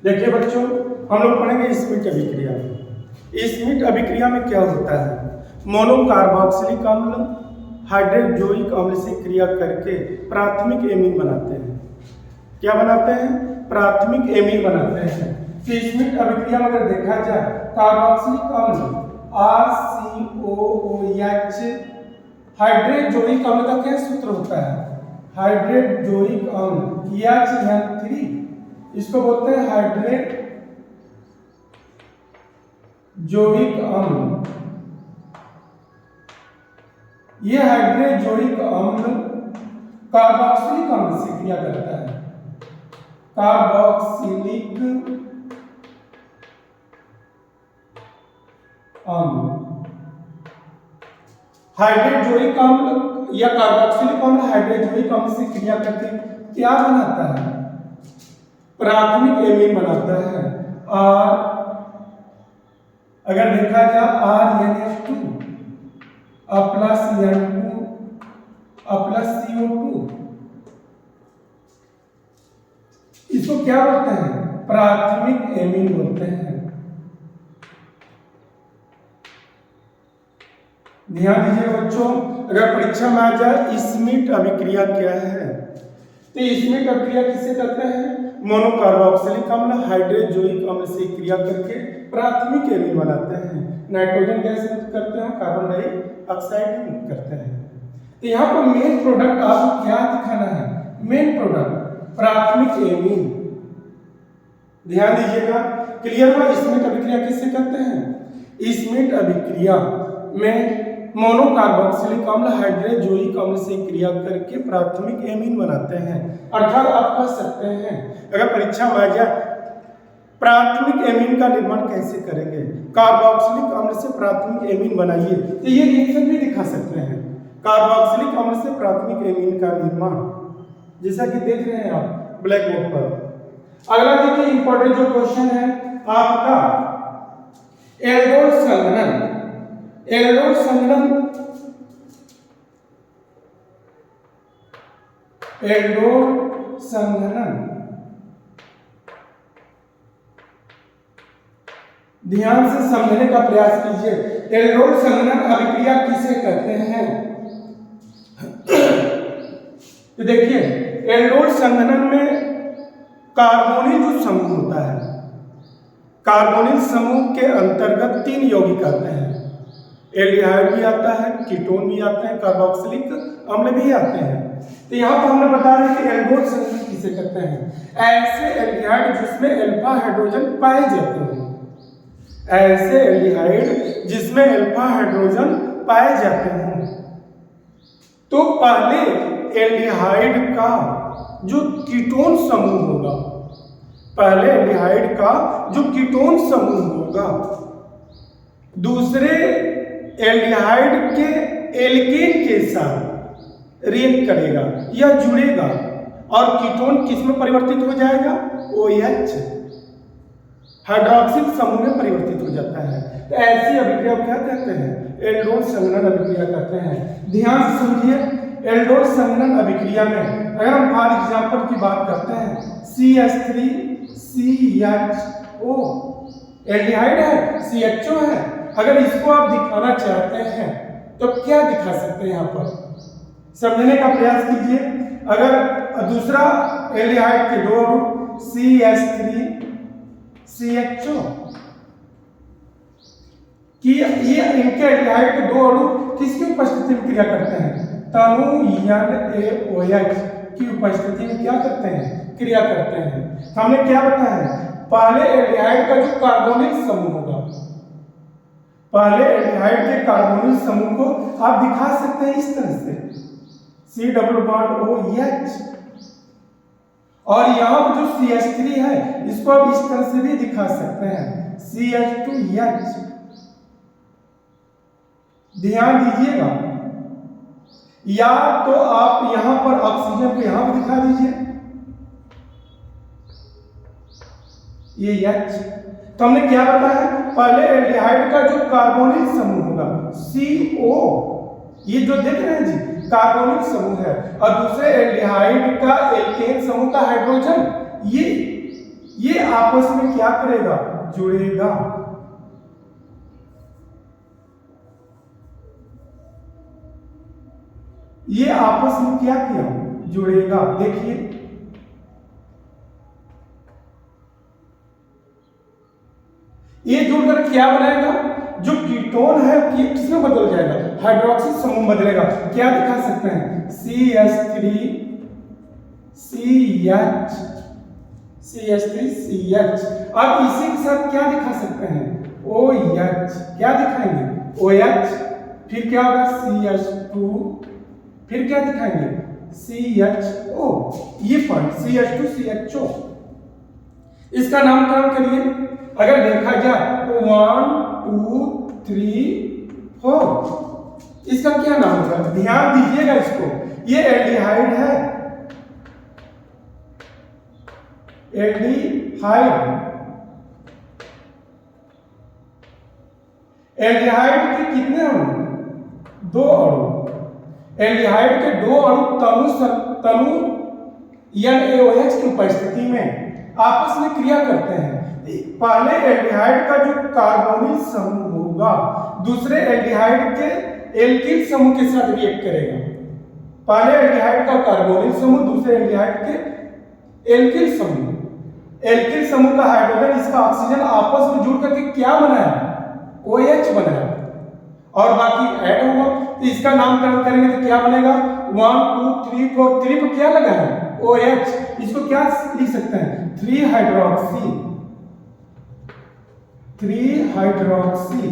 देखिए बच्चों, हम लोग पढ़ेंगे स्मिट अभिक्रिया। स्मिट अभिक्रिया में क्या होता है? मोनोकार्बोक्सिलिक अम्ल हाइड्रोजोइक अम्ल से क्रिया करके प्राथमिक एमीन बनाते हैं। क्या बनाते हैं? प्राथमिक एमीन बनाते हैं। तो स्मिट अभिक्रिया में अगर देखा जाए, कार्बोक्सिलिक अम्ल RCOOH हाइड्रोजोइक अम्ल का क्या सूत्र होता है? हाइड्रोजोइक अम्ल EHN3, इसको बोलते हैं हाइड्रोजोइक अम्ल। ये हाइड्रोजोइक अम्ल कार्बोक्सिलिक अम्ल से क्रिया करता है। कार्बोक्सिलिक अम्ल, हाइड्रोजोइक अम्ल या कार्बोक्सिलिक अम्ल हाइड्रोजोइक अम्ल से क्रिया करके क्या बनाता है? प्राथमिक एमीन बनाता है। और अगर देखा जाए RNH2 plus N2 plus CO2, इसको क्या बोलते हैं? प्राथमिक एमीन बोलते हैं। ध्यान दीजिए बच्चों, अगर परीक्षा में आ जाए स्मिट अभिक्रिया क्या है, तो स्मिट अभिक्रिया किससे करते हैं? मोनोकार्बोक्सिलिक अम्ल हाइड्रोजोइक अम्ल से क्रिया करके प्राथमिक एमीन बनाते हैं। नाइट्रोजन गैस मुक्त करते हैं, कार्बन डाइऑक्साइड मुक्त करते हैं। तो यहाँ पर मेन प्रोडक्ट आपको क्या दिखाना है? मेन प्रोडक्ट प्राथमिक एमीन। ध्यान दीजिएगा, क्लियर हुआ? स्मिट अभिक्रिया किससे करते हैं? स्मिट अभिक्रिया में मोनोकार्बोक्सिलिक अम्ल हाइड्रोजोइक अम्ल से क्रिया करके प्राथमिक एमीन बनाते हैं। अर्थात आप कह सकते हैं, अगर परीक्षा में आ जाए प्राथमिक एमीन का निर्माण कैसे करेंगे, कार्बोक्सिलिक अम्ल से प्राथमिक एमीन बनाइए, तो ये रिएक्शन भी दिखा सकते हैं। कार्बोक्सिलिक अम्ल से प्राथमिक एमीन का निर्माण, जैसा कि देख रहे हैं आप ब्लैक बोर्ड पर। अगला देखिए इंपॉर्टेंट जो क्वेश्चन है आपका, एल्डोल संघनन। एल्डोल संघनन, एल्डोल संघनन, ध्यान से समझने का प्रयास कीजिए। एल्डोल संघनन अभिक्रिया किसे कहते हैं? तो देखिए, एल्डोल संघनन में कार्बोनिल जो समूह होता है, कार्बोनिल समूह के अंतर्गत 3 यौगिक आते हैं। एल्डिहाइड भी आता है, कीटोन भी आते हैं, कार्बोक्सिलिक अम्ल भी आते हैं। तो यहाँ पर हमने बता रहे कि एल्डोल संघनन किसे कहते हैं? ऐसे एल्डिहाइड जिसमें अल्फा हाइड्रोजन पाए जाते हैं, ऐसे एल्डिहाइड जिसमें अल्फा हाइड्रोजन पाए जाते हैं। तो पहले एल्डिहाइड का जो कीटोन समूह होगा, पहले एल्डिहाइड का जो कीटोन समूह होगा दूसरे एल्डिहाइड के एल्केन के साथ रिएक्ट करेगा या जुड़ेगा और कीटोन किस में परिवर्तित हो जाएगा? OH हाइड्रोक्सिल समूह में परिवर्तित हो जाता है। तो ऐसी अभिक्रिया क्या कहते हैं? एल्डोल संघनन अभिक्रिया कहते हैं। ध्यान से समझिए, एल्डोल संघनन अभिक्रिया में अगर हम फॉर एग्जांपल की बात करते हैं, CH3CHO एल्डिहाइड है, CHO है। अगर इसको आप दिखाना चाहते हैं तो क्या दिखा सकते हैं? यहाँ पर समझने का प्रयास कीजिए। अगर दूसरा एल्डिहाइड के 2 अणु CH3CHO कि ये इनके एल्डिहाइड के 2 अणु किसकी उपस्थिति में क्रिया करते हैं? तनु NaOH की उपस्थिति में क्या करते हैं? क्रिया करते हैं। हमने क्या बताया? पहले एल्डिहाइड का जो कार्बोनिल समूह होगा, पहले एल्डिहाइड के कार्बोनिल समूह को आप दिखा सकते हैं इस तरह से, C+OH। और यहाँ पर जो CH3 है, इसको आप इस तरह से भी दिखा सकते हैं, CH2H। ध्यान दीजिएगा, या तो आप यहां पर ऑक्सीजन को यहां पर दिखा दीजिए, ये H। तो हमने क्या बताया? पहले एल्डिहाइड का जो कार्बोनिल समूह होगा CO, ये जो देख रहे हैं जी कार्बोनिल समूह है, और दूसरे एल्डिहाइड का एल्केन समूह का हाइड्रोजन, ये आपस में क्या करेगा, जुड़ेगा। ये आपस में क्या किया, जुड़ेगा। देखिए ये जुड़कर क्या बनाएगा, जो कीटोन है कि किसमें बदल जाएगा, हाइड्रोक्सिल समूह बदलेगा। क्या दिखा सकते हैं, CH3 CH CH3 CH। अब इसी के साथ क्या दिखा सकते हैं, OH। क्या दिखाएंगे, OH। फिर क्या होगा, CH2। फिर क्या दिखाएंगे, CHO। ये पॉइंट CH2 CHO, इसका नामकरण करिए। अगर देखा जाए तो 1 2 3 4, इसका क्या नाम होगा, ध्यान दीजिएगा इसको। ये एल्डिहाइड है, एल्डिहाइड। एल्डिहाइड के कितने अणु, 2 अणु। एल्डिहाइड के 2 अणु तनु NaOH की उपस्थिति में आपस में क्रिया करते हैं। पहले एल्डिहाइड का जो कार्बोनिल समूह होगा दूसरे एल्डिहाइड के एल्किल समूह के साथ रिएक्ट करेगा। पहले एल्डिहाइड का कार्बोनिल समूह, दूसरे एल्डिहाइड के एल्किल समूह। एल्किल समूह का हाइड्रोजन, इसका ऑक्सीजन आपस में जुड़ करके क्या बनाया, OH बनाया, और बाकी ऐड होगा। तो इसका नामकरण करेंगे तो क्या बनेगा, 1 2 3 4। 3 पर क्या लगा है, OH। इसको क्या लिख सकते हैं, 3 हाइड्रोक्सी। 3 हाइड्रोक्सी।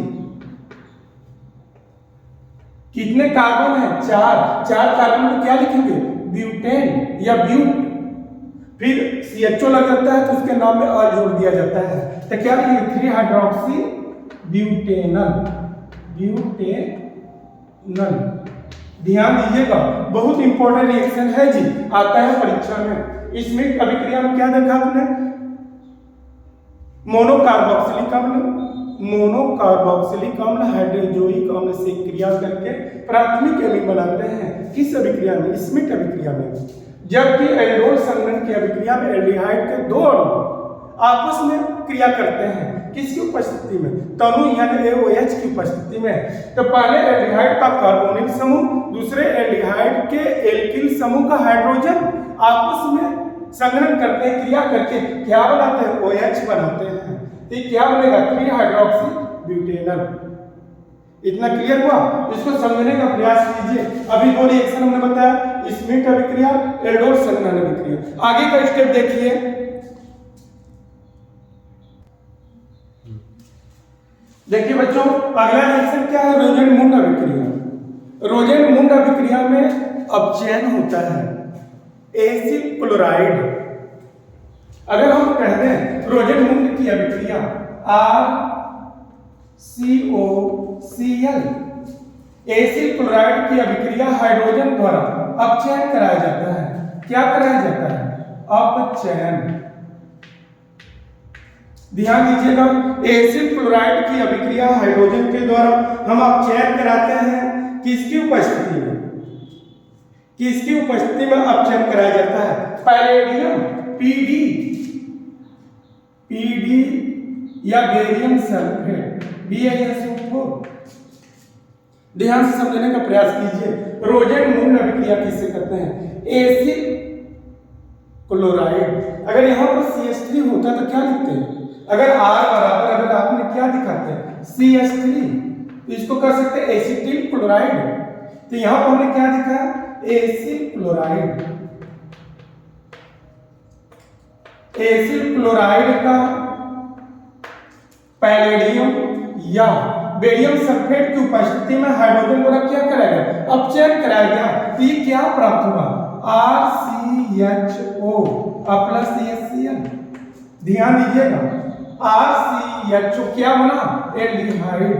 कितने कार्बन है, 4 कार्बन को क्या लिखेंगे, ब्यूटेन या ब्यूट। फिर CHO लग जाता है तो उसके नाम में अल जोड़ दिया जाता है। तो क्या लिखेंगे, 3 हाइड्रोक्सी ब्यूटेनल। ब्यूटेनल, ध्यान दीजिएगा, बहुत इंपॉर्टेंट रिएक्शन है जी, आता है परीक्षा में। इसमें अभिक्रिया में क्या देखा आपने, मोनोकार्बोक्सिलिक अम्ल। मोनोकार्बोक्सिलिक अम्ल हाइड्रोजोइक अम्ल से क्रिया करके प्राथमिक एमीन बनाते हैं। किस अभिक्रिया में, स्मिथ अभिक्रिया में। जबकि एल्डोल संघनन की अभिक्रिया में एल्डिहाइड के 2 अणु आपस में क्रिया करते हैं, किसकी उपस्थिति में, तनु NaOH की उपस्थिति में। तो पहले एल्डिहाइड का कार्बोनिल समूह, दूसरे एल्डिहाइड के एल्किल समूह का हाइड्रोजन आपस में संघनन करते हैं, क्रिया करके क्या बनाते हैं, OH बनाते हैं। तो ये क्या बनेगा, 3 हाइड्रोक्सी ब्यूटेनल। इतना क्लियर हुआ, इसको समझने का प्रयास कीजिए। अभी 2 रिएक्शन हमने बताया, स्मिथ अभिक्रिया, एल्डोल संघनन अभिक्रिया। आगे का स्टेप देखिए। देखिए बच्चों, अगला रिएक्शन क्या है, रोजेनमुंड अभिक्रिया। रोजेनमुंड अभिक्रिया में अपचयन होता है एसिड क्लोराइड। अगर हम कह दें रोजेनमुंड की अभिक्रिया RCOCl, एसिड क्लोराइड की अभिक्रिया हाइड्रोजन द्वारा अपचयन कराया जाता है। क्या कराया जाता है, अपचयन। ध्यान दीजिएगा, एसिड क्लोराइड की अभिक्रिया हाइड्रोजन के द्वारा हम अपचयन कराते हैं। किसकी उपस्थिति में, किसकी उपस्थिति में अपचयन कराया जाता है, पैलेडियम PD या बेरियम सल्फेट BaSO4। ध्यान से समझने का प्रयास कीजिए। रोजेनमुंड अभिक्रिया किससे करते हैं, एसिड क्लोराइड। अगर यहाँ पर CH3 होता तो क्या लिखते हैं, अगर R बराबर, अगर आपने क्या दिखाते हैं CH3, तो इसको कर सकते हैं एसिटिल क्लोराइड। तो यहाँ पर हमने क्या दिखा, एसिड क्लोराइड। एसिड क्लोराइड का पैलेडियम या बेरियम सल्फेट की उपस्थिति में हाइड्रोजन द्वारा क्या कराया गया, अपचयन कराया गया। तो ये क्या प्राप्त हुआ, RCHO प्लस CHCl। ध्यान दीजिएगा, RCHO क्या बना, एल्डिहाइड।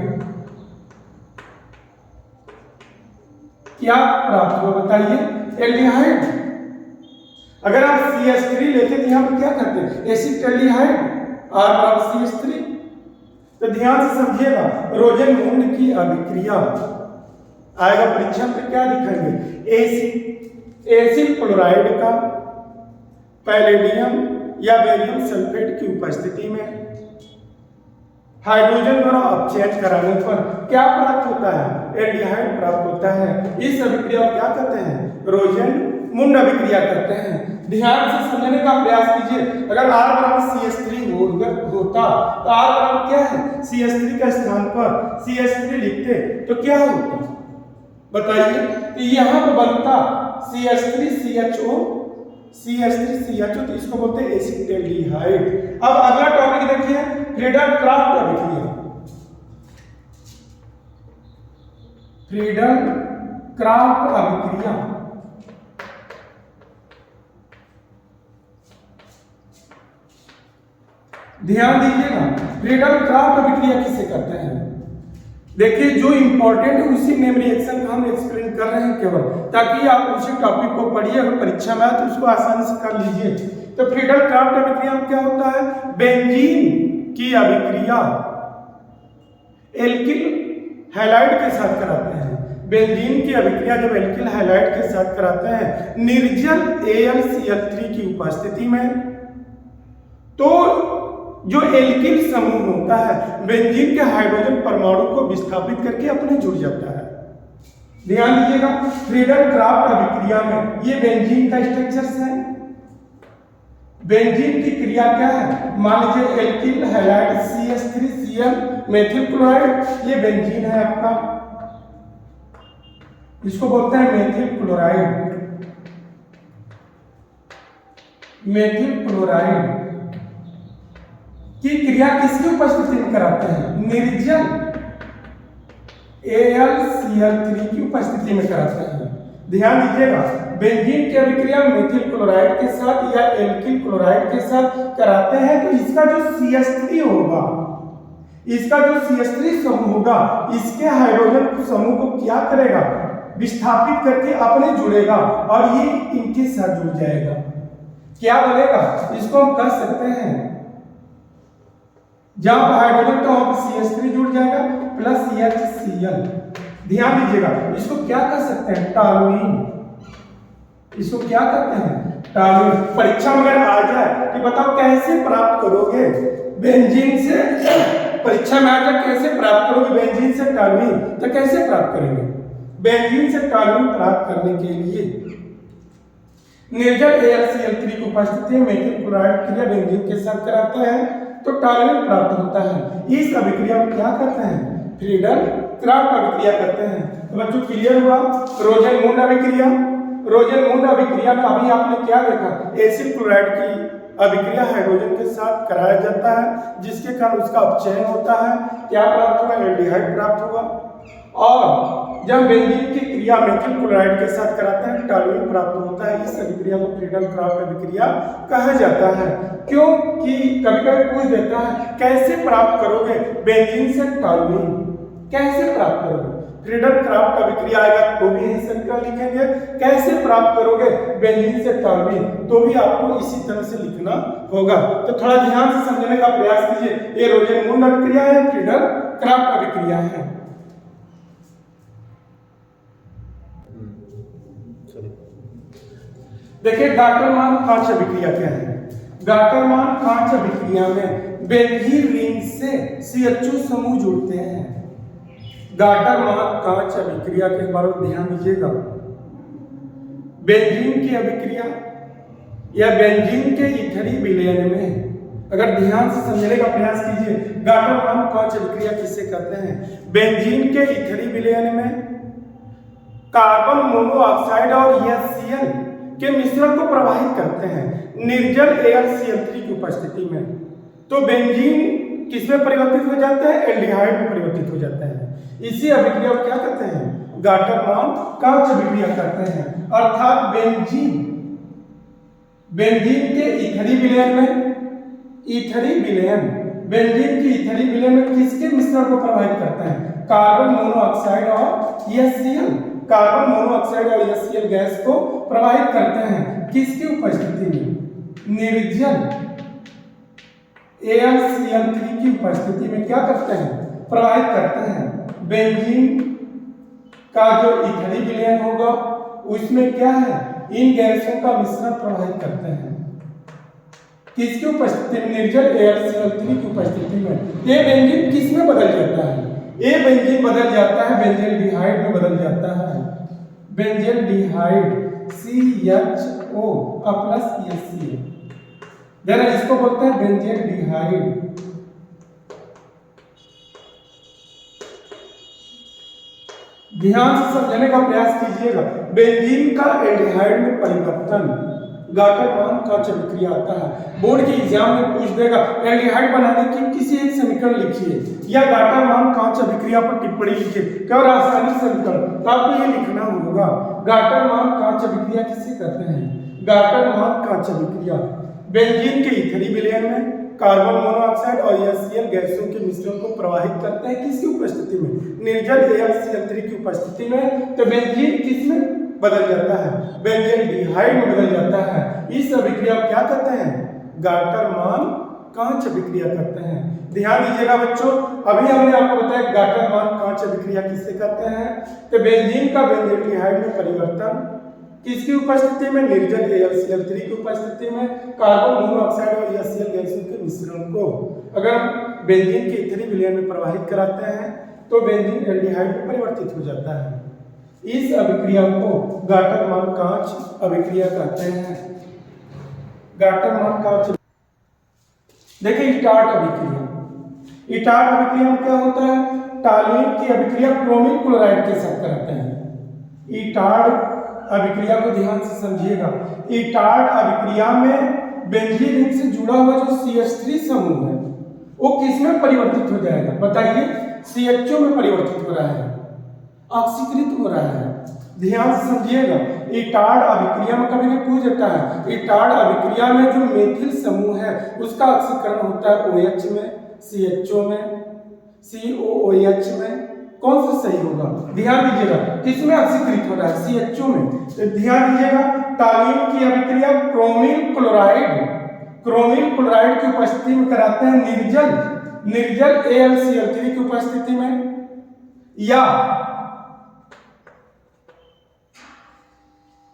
क्या प्राप्त हुआ बताइए, एल्डिहाइड। अगर आप CH3 लेते तो यहां पर क्या करते हैं, एसिटाल्डिहाइड, R बराबर CH3। तो ध्यान से समझिएगा, रोजेनमुंड की अभिक्रिया आएगा परीक्षा में, क्या दिखाएंगे, एसिड क्लोराइड का पैलेडियम या बेरियम सल्फेट की उपस्थिति में हाइड्रोजन द्वारा अपचयन कराने पर क्या प्राप्त होता है? एल्डिहाइड प्राप्त होता है। इस अभिक्रिया को क्या कहते हैं? रोजेनमुंड अभिक्रिया कहते हैं। ध्यान से समझने का प्रयास कीजिए। अगर R बराबर CH3 होता तो R बराबर क्या है? CH3 का स्थान पर CH3 लिखते तो क्या होता बताइए। तो यहाँ पर बनता CH3CHO तो इसको बोलते हैं एसिटाल्डिहाइड। अब अगला टॉपिक देखिए, फ्रीडल क्राफ्ट अभिक्रिया। फ्रीडल क्राफ्ट अभिक्रिया ध्यान दीजिएगा, फ्रीडल क्राफ्ट अभिक्रिया किसे कहते हैं? देखिए जो इंपॉर्टेंट है उसी नेम रिएक्शन का हम एक्सप्लेन कर रहे हैं केवल, ताकि आप उसी टॉपिक को पढ़िए, अगर परीक्षा में आए तो उसको आसानी से कर लीजिए। तो फ्रीडल क्राफ्ट अभिक्रिया में क्या होता है? बेंजीन की अभिक्रिया एल्किल हैलाइड के साथ कराते हैं। बेंजीन की अभिक्रिया जब एल्किल हैलाइड के साथ कराते हैं निर्जल AlCl3 की उपस्थिति में, तो जो एल्किल समूह होता है बेंजीन के हाइड्रोजन परमाणु को विस्थापित करके अपने जुड़ जाता है। ध्यान दीजिएगा, फ्रीडल क्राफ्ट अभिक्रिया में ये बेंजीन का स्ट्रक्चर है। बेंजीन की क्रिया क्या है? मान लीजिए alkyl halide CH3Cl methyl chloride, ये बेंजीन है आपका, इसको बोलते हैं मेथिल क्लोराइड। मेथिल क्लोराइड की क्रिया किसकी उपस्थिति में कराते हैं? निर्जल AlCl3 की उपस्थिति में कराते हैं। ध्यान दीजिएगा, बेंजीन की अभिक्रिया मेथिल क्लोराइड के साथ या एल्किल क्लोराइड के साथ कराते हैं तो इसका जो CH3 होगा, इसका जो CH3 समूह होगा, इसके हाइड्रोजन समूह को क्या करेगा? विस्थापित करके अपने जुड़ेगा और ये इनके साथ जुड़ जाएगा। क्या बनेगा? इसको हम कह सकते हैं, जहां पर हाइड्रोजन का वहां पर CH3 जुड़ जाएगा प्लस HCl। ध्यान दीजिएगा, इसको क्या कह सकते हैं? टॉलुइन। इसको क्या कहते हैं? टॉलुइन। परीक्षा में आ जाए कि बताओ कैसे प्राप्त करोगे बेंजीन से, परीक्षा में आ जाए कैसे प्राप्त करोगे बेंजीन से टॉलुइन, तो कैसे प्राप्त करेंगे? बेंजीन से टॉलुइन प्राप्त करने के लिए निर्जल AlCl3 की उपस्थिति में मेथिल क्लोराइड क्रिया बेंजीन के साथ कराते हैं तो टॉलुइन प्राप्त होता है। इस अभिक्रिया को क्या कहते हैं? फ्रीडल क्राफ्ट अभिक्रिया कहते हैं। तो बच्चों क्लियर हुआ? रोजेनमुंड अभिक्रिया। रोजेनमुंड अभिक्रिया का अभी आपने क्या देखा? एसिड क्लोराइड की अभिक्रिया हाइड्रोजन के साथ कराया जाता है, जिसके कारण उसका अपचयन होता है। क्या प्राप्त हुआ? एल्डिहाइड प्राप्त हुआ। और जब बेंजीन की क्रिया मेथिल क्लोराइड के साथ कराते हैं टॉलुइन प्राप्त होता है। इस अभिक्रिया को फ्रीडल क्राफ्ट अभिक्रिया कहा जाता है। क्योंकि कभी-कभी पूछ देता है कैसे प्राप्त करोगे बेंजीन से टॉलुइन, कैसे प्राप्त करोगे? फ्रीडल क्राफ्ट अभिक्रिया आएगा तो भी यही समीकरण लिखेंगे। कैसे प्राप्त करोगे बेंजीन से टॉलुइन, तो भी आपको इसी तरह से लिखना होगा। तो थोड़ा ध्यान से समझने का प्रयास कीजिए। ये रोजेनमुंड अभिक्रिया है, फ्रीडल क्राफ्ट अभिक्रिया है। देखिए गाटरमान कांच अभिक्रिया क्या है? गाटरमान कांच अभिक्रिया में बेंजीन रिंग से CHO समूह जुड़ते हैं। गाटरमान कांच अभिक्रिया के बारे में ध्यान दीजिएगा। बेंजीन की अभिक्रिया या बेंजीन के इथरी विलयन में अगर ध्यान से समझने का प्रयास कीजिए, गाटरमान कांच अभिक्रिया किसे कहते हैं? बेंजीन के इथरी विलयन में कार्बन मोनोऑक्साइड और HCl के मिश्रण को प्रवाहित करते हैं निर्जल AlCl3 की उपस्थिति में, तो बेंजीन किसमें परिवर्तित हो जाता है? एल्डिहाइड में परिवर्तित हो जाता है। इसी अभिक्रिया को क्या कहते हैं? गाटरमान कांच अभिक्रिया कहते हैं। अर्थात बेंजीन के इथरी विलयन में बेंजीन की इथरी विलयन में किसके मिश्रण को प्रभावित करते हैं? कार्बन मोनोऑक्साइड और HCl। कार्बन मोनोऑक्साइड और HCl गैस को प्रवाहित करते हैं किसकी उपस्थिति में? निर्जल AlCl3 की उपस्थिति में क्या करते हैं? प्रवाहित करते हैं। बेंजीन का जो इथरी विलयन होगा उसमें क्या है? इन गैसों का मिश्रण प्रवाहित करते हैं किसकी उपस्थिति में, निर्जल AlCl3 की उपस्थिति में ये बेंजीन किस में बदल जाता है? ये बेंजीन बदल जाता है बेंजील्डिहाइड में बदल जाता है। बेंजील्डिहाइड CHO प्लस HCl, जरा इसको बोलते हैं बेंजील्डिहाइड। ध्यान से समझने का प्रयास कीजिएगा। बेंजीन का एल्डिहाइड में परिवर्तन गाटर-मान कांच अभिक्रिया आता है। बोर्ड के एग्जाम में पूछ देगा एल्डिहाइड बनाने की किसी एक समीकरण लिखिए या गाटर-मान कांच अभिक्रिया पर टिप्पणी लिखिए, क्या आसानी समीकरण, तो आपको ये लिखना होगा गाटर-मान कांच अभिक्रिया किसे कहते हैं? गाटर-मान कांच अभिक्रिया बेंजीन के इथेरी विलयन में कार्बन मोनोऑक्साइड और HCl गैसों के मिश्रण को प्रवाहित करते हैं किसकी उपस्थिति में? निर्जल AlCl3 की उपस्थिति में। तो बेंजीन किस में बदल जाता है? बेंजील्डिहाइड में बदल जाता है। इस अभिक्रिया को क्या कहते हैं? गाटर-मान कांच अभिक्रिया कहते हैं। ध्यान दीजिएगा बच्चों, अभी हमने आपको बताया गाटर-मान कांच अभिक्रिया किसे कहते हैं। तो बेंजीन का बेंजील्डिहाइड में परिवर्तन किसकी उपस्थिति में? निर्जल AlCl3 की उपस्थिति में कार्बन मोनोऑक्साइड और HCl गैसों के मिश्रण को अगर बेंजीन के इथेरी विलयन में प्रवाहित कराते हैं तो बेंजीन एल्डिहाइड में परिवर्तित हो जाता है। इस अभिक्रिया को गाटर-मान कांच अभिक्रिया कहते हैं। गाटर-मान कांच। देखिए इटार्ट अभिक्रिया, इटार्ट अभिक्रिया में क्या होता है? टॉल्यूइन की अभिक्रिया क्रोमिल क्लोराइड के साथ कराते हैं। इटार्ट अभिक्रिया को ध्यान से समझिएगा। इटार्ट अभिक्रिया में बेंजीन रिंग से जुड़ा हुआ जो CH3 समूह है वो किस में परिवर्तित हो जाएगा? बताइए। CHO में परिवर्तित हो रहा है, ऑक्सीकृत हो रहा है। ध्यान से समझिएगा। इटार्ट अभिक्रिया में कभी नहीं पूछ जाता है। इटार्ट अभिक्रिया में जो मेथिल समूह है उसका ऑक्सीकरण होता है OH में, CHO में, COOH में। कौन सा सही होगा? ध्यान दीजिएगा, किसमें ऑक्सीकृत हो रहा है? CHO में। तो ध्यान दीजिएगा, टॉल्यूइन की अभिक्रिया क्रोमिल क्लोराइड की उपस्थिति में कराते हैं निर्जल AlCl3 की उपस्थिति में या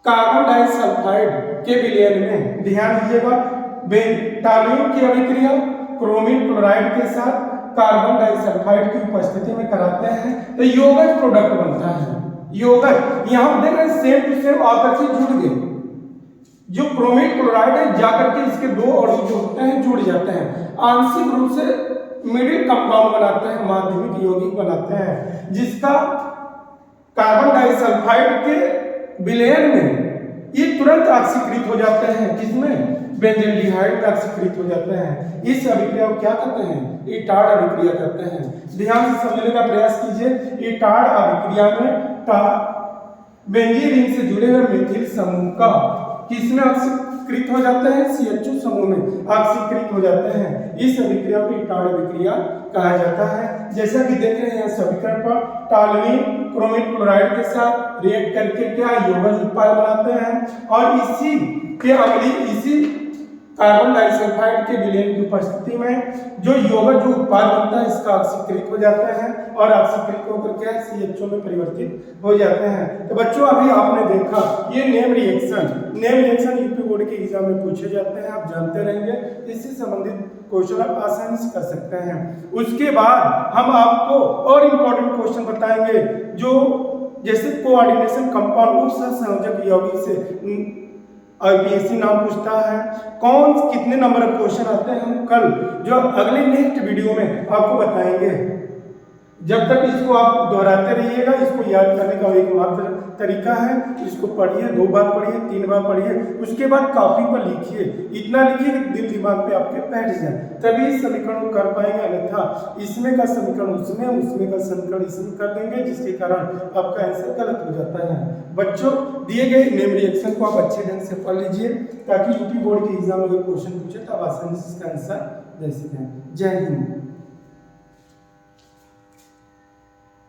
कार्बन डाइसल्फाइड के विलयन में। ध्यान दीजिएगा, टॉल्यूइन की अभिक्रिया क्रोमिल क्लोराइड के साथ कार्बन डाइसल्फाइड की उपस्थिति में कराते हैं तो यौगिक प्रोडक्ट बनता है। यौगिक यहां देख रहे हैं सेम टू सेम आकर के जुड़ गए। जो क्रोमिल क्लोराइड है जाकर के इसके दो अणु जो होते हैं जुड़ जाते हैं, आंशिक रूप से मिडिल कंपाउंड बनाते हैं, माध्यमिक यौगिक बनाते हैं, जिसका कार्बन डाइसल्फाइड के विलयन में ये तुरंत ऑक्सीकृत हो जाते हैं। किसमें? बेंजील्डिहाइड में ऑक्सीकृत हो जाते हैं। इस अभिक्रिया को क्या कहते हैं? इटार्ट अभिक्रिया कहते हैं। ध्यान से समझने का प्रयास कीजिए। इटार्ट अभिक्रिया में बेंजीन रिंग से जुड़े हुए मेथिल समूह का किसमें ऑक्सीकृत हो जाते हैं? CHO समूह में ऑक्सीकृत हो जाते हैं। इस अभिक्रिया को इटार्ट अभिक्रिया कहा जाता है। जैसा कि देख रहे हैं समीकरण पर, टॉल्यूइन क्रोमिल क्लोराइड के साथ रिएक्ट करके क्या यौगिक उत्पाद बनाते हैं और इसी कार्बन डाइसल्फाइड के विलयन की उपस्थिति में जो यौगिक जो उत्पाद बनता है इसका ऑक्सीकृत हो जाता है और ऑक्सीकृत होकर क्या CHO में परिवर्तित हो जाते हैं। तो बच्चों अभी आपने देखा ये नेम रिएक्शन यूपी बोर्ड के एग्जाम में पूछे जाते हैं, आप जानते रहेंगे। इससे संबंधित क्वेश्चन आप आसानी से कर सकते हैं। उसके बाद हम आपको और इम्पोर्टेंट क्वेश्चन बताएंगे जो जैसे कोऑर्डिनेशन कंपाउंड उप सहसंयोजक यौगिक से IPSC नाम पूछता है, कौन कितने नंबर ऑफ क्वेश्चन आते हैं हम कल जो अगले नेक्स्ट वीडियो में आपको बताएंगे। जब तक इसको आप दोहराते रहिएगा, इसको याद करने का एकमात्र तरीका है, इसको पढ़िए, 2 बार पढ़िए, 3 बार पढ़िए, उसके बाद कॉपी पर लिखिए। इतना लिखिए कि दिल दिमाग पे आपके बैठ जाए, तभी इस समीकरण को कर पाएंगे। अन्यथा इसमें का समीकरण उसमें का समीकरण इसमें कर देंगे, जिसके कारण आपका आंसर गलत हो जाता है। बच्चों दिए गए नेम रिएक्शन को आप अच्छे ढंग से पढ़ लीजिए ताकि यूपी बोर्ड के एग्जाम में क्वेश्चन पूछे तो आप आसानी से इसका आंसर दे सकें। जय हिंद।